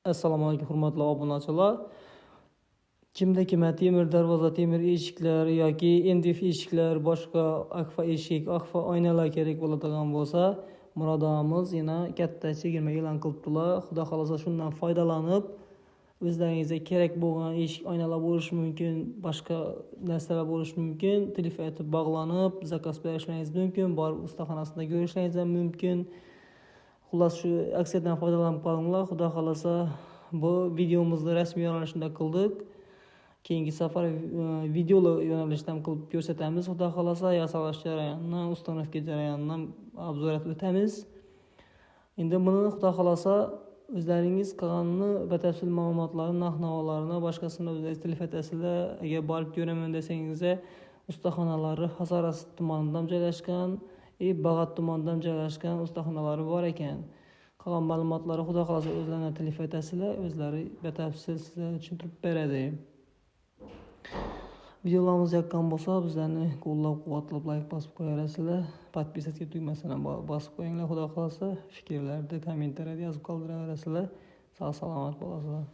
Assalomu alaykum hurmatli obunachilar. Kimda temir darvoza, temir eshiklar yoki NDF eshiklar, boshqa akfa eshik, akfa oynalar kerak bo'ladigan bo'lsa, Murodamiz yana katta chegirma e'lon qilibdilar. Xudo xolasa shundan foydalanib, o'zlaringizga kerak bo'lgan eshik, oynalar bo'lishi mumkin, boshqa narsalar bo'lishi mumkin. Telefon aytib bog'lanib, zakaz berishlaringiz mumkin, borib ustaxonasida ko'rishlaringiz ham mumkin. Xullas shu aksiyadan foydalanib qolinglar. Xudo xolasa bu videomizni rasmiy yo'nalishida qildik. Keyingi safar videolar yo'nalishida ham qilib ko'rsatamiz. Xudo xolasa yasalash jarayonidan, ustanovka jarayonidan obzorat o'tamiz. Endi buni xudo xolasa o'zlaringiz qolganini batafsil ma'lumotlarni, narx-navolarini boshqasini o'zingiz telefon etasizlar. Agar borib ko'raman desangiz, ustaxonalari Hasaras tumanida joylashgan, Bag'at tumanida joylashgan ustaxonalari bor ekan. Qolgan ma'lumotlarni xudo xolasa o'zlarini telefon etasizlar, o'zlari batafsil sizlarga tushuntirib beradi. Videolarimiz yoqqan bo'lsa, bizlarni qo'llab-quvvatlab like bosib qo'yasizlar. Podpisatsiya tugmasini bosib qo'yinglar. Xudo xolasa fikrlarni kommentariyada yozib qoldiraverasizlar. Sog' salomat bo'lasizlar.